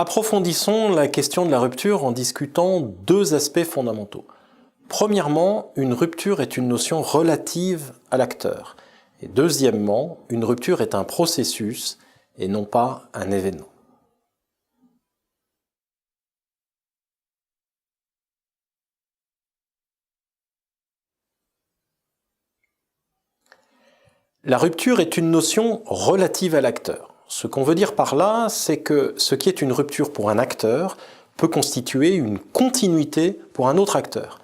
Approfondissons la question de la rupture en discutant deux aspects fondamentaux. Premièrement, une rupture est une notion relative à l'acteur. Et deuxièmement, une rupture est un processus et non pas un événement. La rupture est une notion relative à l'acteur. Ce qu'on veut dire par là, c'est que ce qui est une rupture pour un acteur peut constituer une continuité pour un autre acteur.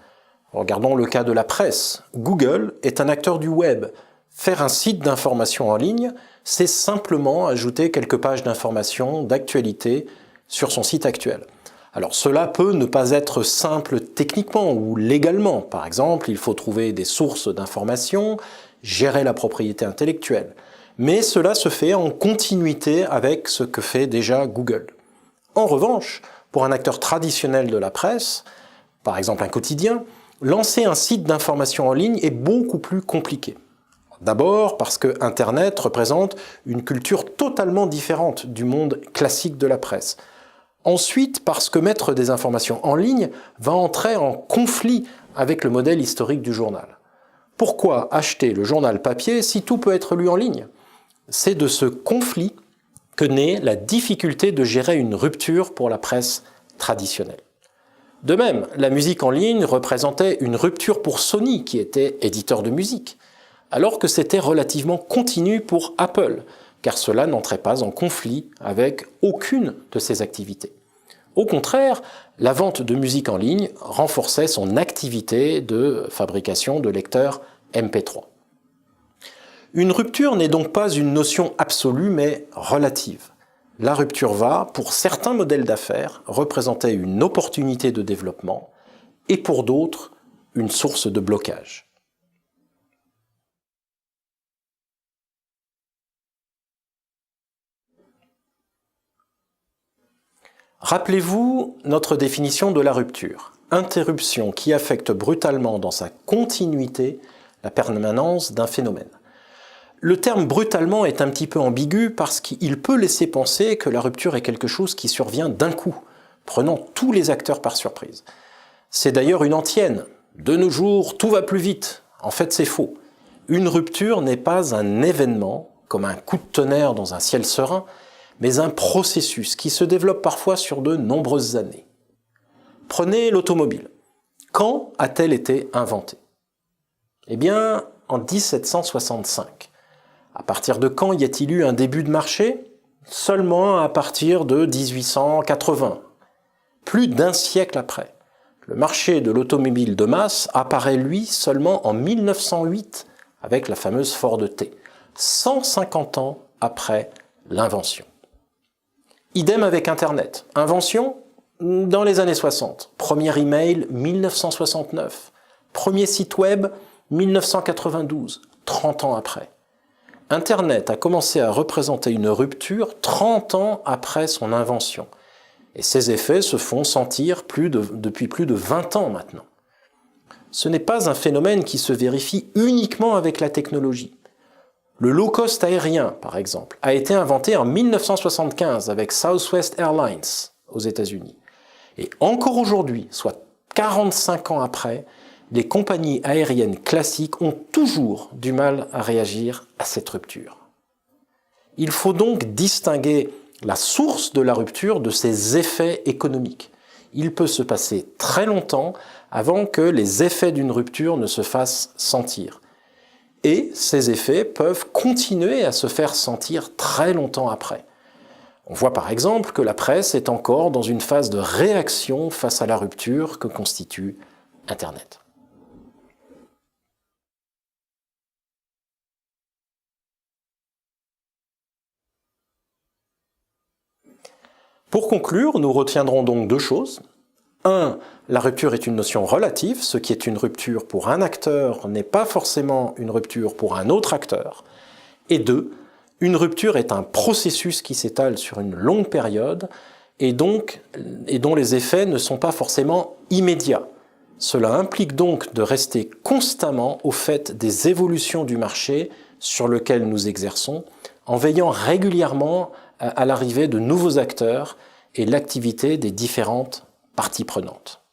Regardons le cas de la presse. Google est un acteur du web. Faire un site d'information en ligne, c'est simplement ajouter quelques pages d'information, d'actualité sur son site actuel. Alors cela peut ne pas être simple techniquement ou légalement. Par exemple, il faut trouver des sources d'informations, gérer la propriété intellectuelle. Mais cela se fait en continuité avec ce que fait déjà Google. En revanche, pour un acteur traditionnel de la presse, par exemple un quotidien, lancer un site d'information en ligne est beaucoup plus compliqué. D'abord parce que Internet représente une culture totalement différente du monde classique de la presse. Ensuite, parce que mettre des informations en ligne va entrer en conflit avec le modèle historique du journal. Pourquoi acheter le journal papier si tout peut être lu en ligne? C'est de ce conflit que naît la difficulté de gérer une rupture pour la presse traditionnelle. De même, la musique en ligne représentait une rupture pour Sony, qui était éditeur de musique, alors que c'était relativement continu pour Apple, car cela n'entrait pas en conflit avec aucune de ses activités. Au contraire, la vente de musique en ligne renforçait son activité de fabrication de lecteurs MP3. Une rupture n'est donc pas une notion absolue, mais relative. La rupture va, pour certains modèles d'affaires, représenter une opportunité de développement et pour d'autres, une source de blocage. Rappelez-vous notre définition de la rupture. Interruption qui affecte brutalement dans sa continuité la permanence d'un phénomène. Le terme « brutalement » est un petit peu ambigu parce qu'il peut laisser penser que la rupture est quelque chose qui survient d'un coup, prenant tous les acteurs par surprise. C'est d'ailleurs une antienne. De nos jours, tout va plus vite. En fait, c'est faux. Une rupture n'est pas un événement, comme un coup de tonnerre dans un ciel serein, mais un processus qui se développe parfois sur de nombreuses années. Prenez l'automobile. Quand a-t-elle été inventée? Eh bien, en 1765. À partir de quand y a-t-il eu un début de marché? Seulement à partir de 1880. Plus d'un siècle après. Le marché de l'automobile de masse apparaît, lui, seulement en 1908, avec la fameuse Ford T, 150 ans après l'invention. Idem avec Internet. Invention dans les années 60. Premier email, 1969. Premier site web, 1992, 30 ans après. Internet a commencé à représenter une rupture 30 ans après son invention. Et ces effets se font sentir depuis plus de 20 ans maintenant. Ce n'est pas un phénomène qui se vérifie uniquement avec la technologie. Le low-cost aérien, par exemple, a été inventé en 1975 avec Southwest Airlines aux États-Unis. Et encore aujourd'hui, soit 45 ans après, les compagnies aériennes classiques ont toujours du mal à réagir à cette rupture. Il faut donc distinguer la source de la rupture de ses effets économiques. Il peut se passer très longtemps avant que les effets d'une rupture ne se fassent sentir. Et ces effets peuvent continuer à se faire sentir très longtemps après. On voit par exemple que la presse est encore dans une phase de réaction face à la rupture que constitue Internet. Pour conclure, nous retiendrons donc deux choses. 1. La rupture est une notion relative. Ce qui est une rupture pour un acteur n'est pas forcément une rupture pour un autre acteur. Et 2. Une rupture est un processus qui s'étale sur une longue période et dont les effets ne sont pas forcément immédiats. Cela implique donc de rester constamment au fait des évolutions du marché sur lequel nous exerçons, en veillant régulièrement à l'arrivée de nouveaux acteurs et l'activité des différentes parties prenantes.